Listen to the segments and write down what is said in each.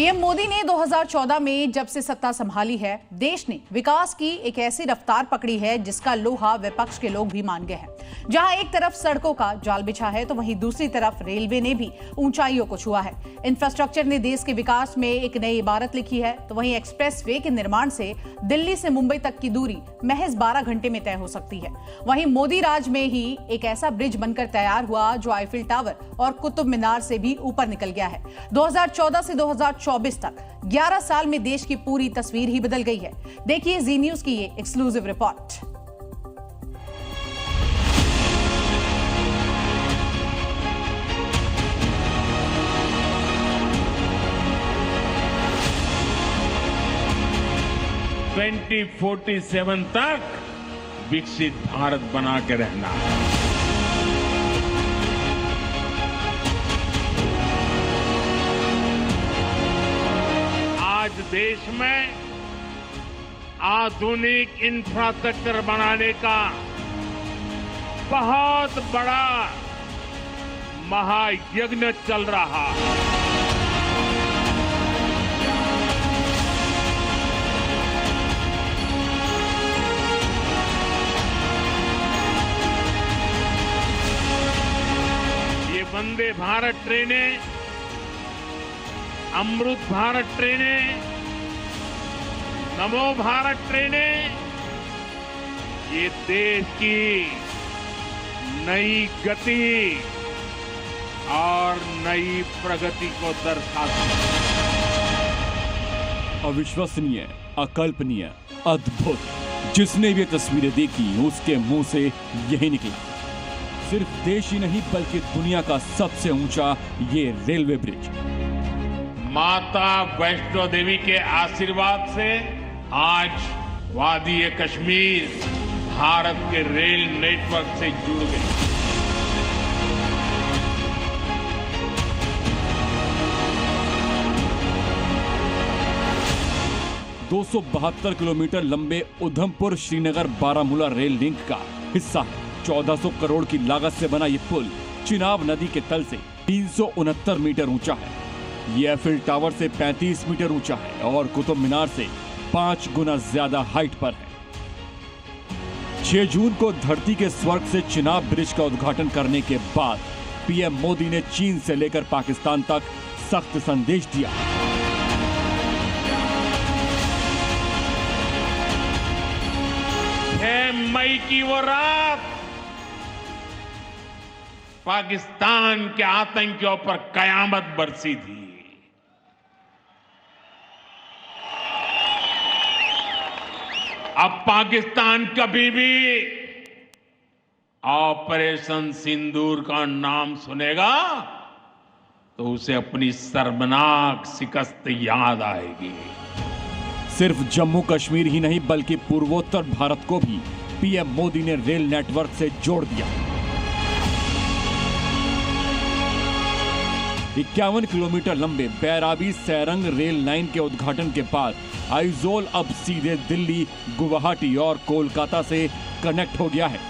PM Modi ने 2014 में जब से सत्ता संभाली है, देश ने विकास की एक ऐसी रफ्तार पकड़ी है जिसका लोहा विपक्ष के लोग भी मान गए हैं। जहां एक तरफ सड़कों का जाल बिछा है तो वहीं दूसरी तरफ रेलवे ने भी ऊंचाइयों को छुआ है। इंफ्रास्ट्रक्चर ने देश के विकास में एक नई इबारत लिखी है तो वहीं एक्सप्रेसवे के निर्माण से दिल्ली से मुंबई तक की दूरी महज 12 घंटे में तय हो सकती है। वहीं मोदी राज में ही एक ऐसा ब्रिज बनकर तैयार हुआ जो आईफिल टावर और कुतुब मीनार से भी ऊपर निकल गया है। 2014 से 2024 तक 11 साल में देश की पूरी तस्वीर ही बदल गई है। देखिए जी न्यूज की ये एक्सक्लूसिव रिपोर्ट। ट्वेंटी 47 तक विकसित भारत बना के रहना है। आज देश में आधुनिक इंफ्रास्ट्रक्चर बनाने का बहुत बड़ा महायज्ञ चल रहा है। ये वंदे भारत ट्रेनें, अमृत भारत ट्रेनें, नमो भारत ट्रेनें, ये देश की नई गति और नई प्रगति को दर्शाती है। अविश्वसनीय, अकल्पनीय, अद्भुत, जिसने भी ये तस्वीरें देखी उसके मुंह से यही निकला। सिर्फ देश ही नहीं बल्कि दुनिया का सबसे ऊंचा ये रेलवे ब्रिज। माता वैष्णो देवी के आशीर्वाद से आज वादी कश्मीर भारत के रेल नेटवर्क से जुड़ गई। $272 किलोमीटर लंबे उधमपुर श्रीनगर बारामूला रेल लिंक का हिस्सा है। 1400 करोड़ की लागत से बना ये पुल चिनाब नदी के तल से 369 मीटर ऊंचा है। ये एफिल टावर से 35 मीटर ऊंचा है और कुतुब मीनार से 5 गुना ज्यादा हाइट पर है। 6 जून को धरती के स्वर्ग से चिनाब ब्रिज का उद्घाटन करने के बाद पीएम मोदी ने चीन से लेकर पाकिस्तान तक सख्त संदेश दिया। 6 मई की वो रात पाकिस्तान के आतंकियों पर कयामत बरसी थी। अब पाकिस्तान कभी भी ऑपरेशन सिंदूर का नाम सुनेगा तो उसे अपनी शर्मनाक शिकस्त याद आएगी। सिर्फ जम्मू कश्मीर ही नहीं बल्कि पूर्वोत्तर भारत को भी पीएम मोदी ने रेल नेटवर्क से जोड़ दिया। 51 किलोमीटर लंबे बैराबी सैरंग रेल लाइन के उद्घाटन के बाद आइजोल अब सीधे दिल्ली, गुवाहाटी और कोलकाता से कनेक्ट हो गया है।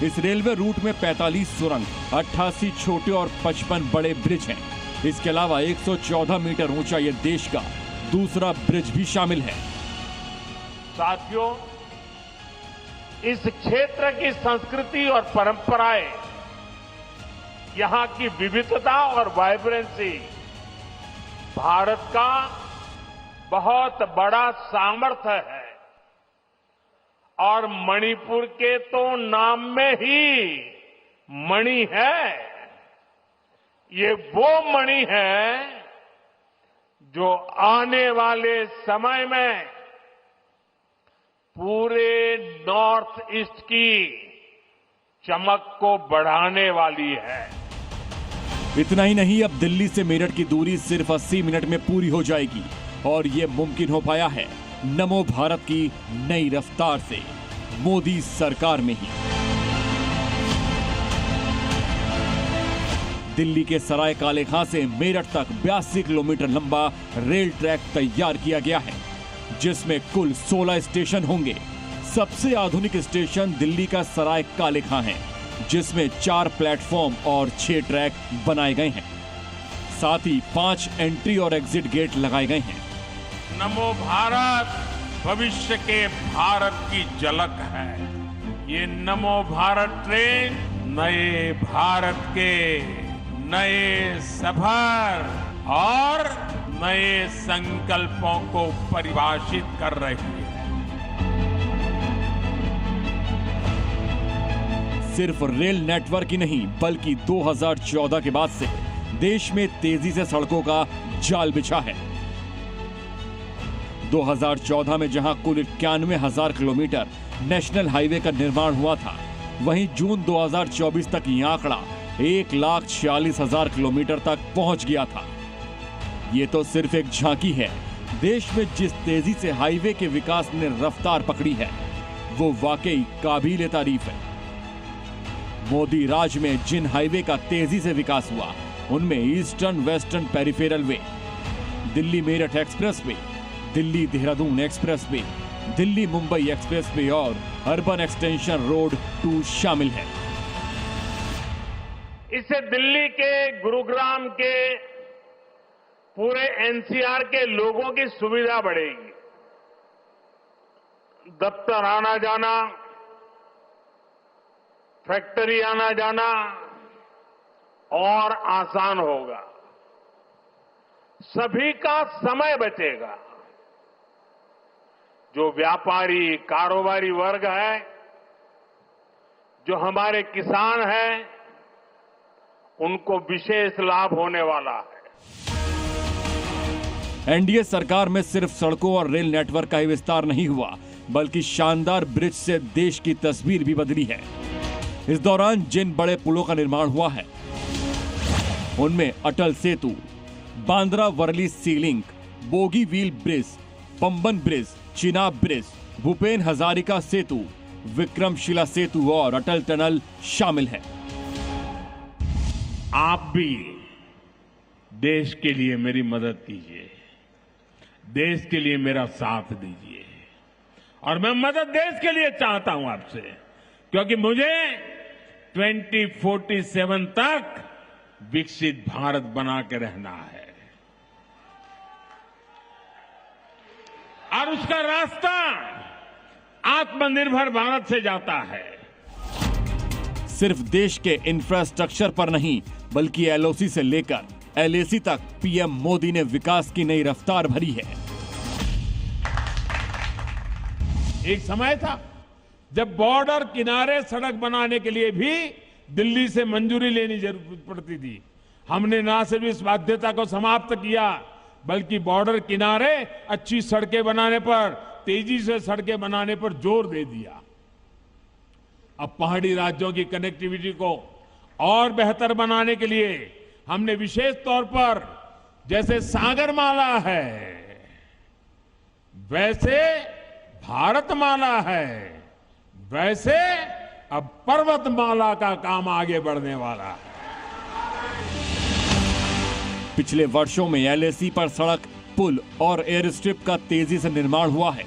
इस रेलवे रूट में 45 सुरंग, 88 छोटे और 55 बड़े ब्रिज हैं। इसके अलावा 114 मीटर ऊंचा ये देश का दूसरा ब्रिज भी शामिल है। साथियों, इस क्षेत्र की संस्कृति और परंपराएं, यहां की विविधता और वाइब्रेंसी भारत का बहुत बड़ा सामर्थ्य है। और मणिपुर के तो नाम में ही मणि है। ये वो मणि है जो आने वाले समय में पूरे नॉर्थ ईस्ट की चमक को बढ़ाने वाली है। इतना ही नहीं, अब दिल्ली से मेरठ की दूरी सिर्फ 80 मिनट में पूरी हो जाएगी और ये मुमकिन हो पाया है नमो भारत की नई रफ्तार से, मोदी सरकार में ही। दिल्ली के सराय काले खां से मेरठ तक 82 किलोमीटर लंबा रेल ट्रैक तैयार किया गया है, जिसमें कुल 16 स्टेशन होंगे। सबसे आधुनिक स्टेशन दिल्ली का सराय काले खां है, जिसमें 4 प्लेटफॉर्म और 6 ट्रैक बनाए गए हैं। साथ ही 5 एंट्री और एग्जिट गेट लगाए गए हैं। नमो भारत भविष्य के भारत की झलक है। ये नमो भारत ट्रेन नए भारत के नए सफर और नए संकल्पों को परिभाषित कर रही है। सिर्फ रेल नेटवर्क ही नहीं बल्कि 2014 के बाद से देश में तेजी से सड़कों का जाल बिछा है। 2014 में जहां कुल 91,000 किलोमीटर नेशनल हाईवे का निर्माण हुआ था, वहीं जून 2024 तक यह आंकड़ा 1,46,000 किलोमीटर तक पहुंच गया था। ये तो सिर्फ एक झांकी है। देश में जिस तेजी से हाईवे के विकास ने रफ्तार पकड़ी है वो वाकई काबिले तारीफ है। मोदी राज में जिन हाईवे का तेजी से विकास हुआ उनमें eastern western peripheral way, Delhi Meerut expressway, Delhi Dehradun expressway, Delhi Mumbai expressway और अर्बन एक्सटेंशन रोड 2 शामिल है। इससे दिल्ली के, गुरुग्राम के, पूरे एनसीआर के लोगों की सुविधा बढ़ेगी। दफ्तर आना जाना, फैक्ट्री आना जाना और आसान होगा। सभी का समय बचेगा। जो व्यापारी, कारोबारी वर्ग है, जो हमारे किसान हैं, उनको विशेष लाभ होने वाला है। एनडीए सरकार में सिर्फ सड़कों और रेल नेटवर्क का ही विस्तार नहीं हुआ बल्कि शानदार ब्रिज से देश की तस्वीर भी बदली है। इस दौरान जिन बड़े पुलों का निर्माण हुआ है उनमें Atal Setu, Bandra Worli sea link, Bogibeel bridge, Pamban bridge, Chenab bridge, Bhupen Hazarika Setu, Vikramshila Setu और अटल टनल शामिल है। आप भी देश के लिए मेरी मदद कीजिए, देश के लिए मेरा साथ दीजिए। और मैं मदद देश के लिए चाहता हूं आपसे, क्योंकि मुझे 2047 तक विकसित भारत बना के रहना है और उसका रास्ता आत्मनिर्भर भारत से जाता है। सिर्फ देश के इंफ्रास्ट्रक्चर पर नहीं बल्कि एलओसी से लेकर एलएसी तक पीएम मोदी ने विकास की नई रफ्तार भरी है। एक समय था जब बॉर्डर किनारे सड़क बनाने के लिए भी दिल्ली से मंजूरी लेनी जरूरत पड़ती थी। हमने न सिर्फ इस बाध्यता को समाप्त किया बल्कि बॉर्डर किनारे अच्छी सड़कें बनाने पर, तेजी से सड़कें बनाने पर जोर दे दिया। अब पहाड़ी राज्यों की कनेक्टिविटी को और बेहतर बनाने के लिए हमने विशेष तौर पर, जैसे सागरमाला है वैसे भारतमाला है, वैसे अब पर्वतमाला का काम आगे बढ़ने वाला है। पिछले वर्षों में एलएसी पर सड़क, पुल और एयर स्ट्रिप का तेजी से निर्माण हुआ है।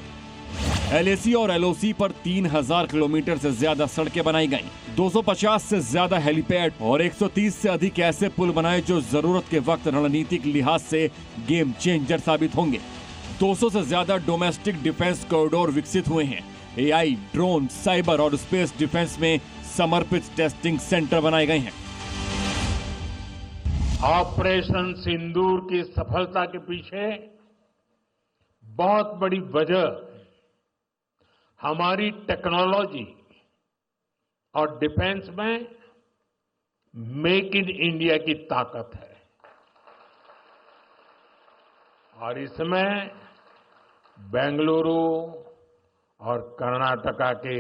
एलएसी और एलओसी पर 3,000 किलोमीटर से ज्यादा सड़कें बनाई गईं, 250 से ज्यादा हेलीपैड और 130 से अधिक ऐसे पुल बनाए जो जरूरत के वक्त रणनीतिक लिहाज से गेम चेंजर साबित होंगे। 200 से ज्यादा डोमेस्टिक डिफेंस कॉरिडोर विकसित हुए हैं। एआई, ड्रोन, साइबर और स्पेस डिफेंस में समर्पित टेस्टिंग सेंटर बनाए गए हैं। ऑपरेशन सिंदूर की सफलता के पीछे बहुत बड़ी वजह हमारी टेक्नोलॉजी और डिफेंस में मेक इन इंडिया की ताकत है। और इसमें बेंगलुरु और कर्नाटका के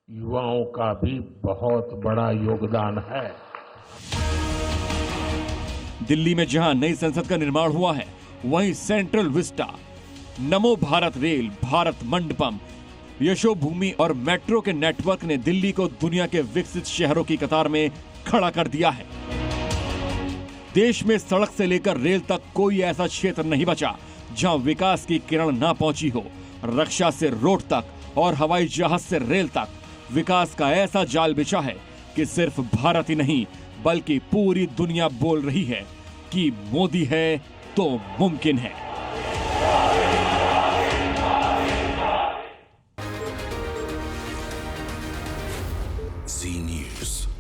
युवाओं का भी बहुत बड़ा योगदान है। दिल्ली में जहां नई संसद का निर्माण हुआ है वहीं सेंट्रल विस्टा, नमो भारत रेल, भारत मंडपम, यशोभूमि और मेट्रो के नेटवर्क ने दिल्ली को दुनिया के विकसित शहरों की कतार में खड़ा कर दिया है। देश में सड़क से लेकर रेल तक कोई ऐसा क्षेत्र नहीं बचा जहां विकास की किरण ना पहुंची हो। रक्षा से रोड तक और हवाई जहाज से रेल तक विकास का ऐसा जाल बिछा है कि सिर्फ भारत ही नहीं बल्कि पूरी दुनिया बोल रही है कि मोदी है तो मुमकिन है। Zee News.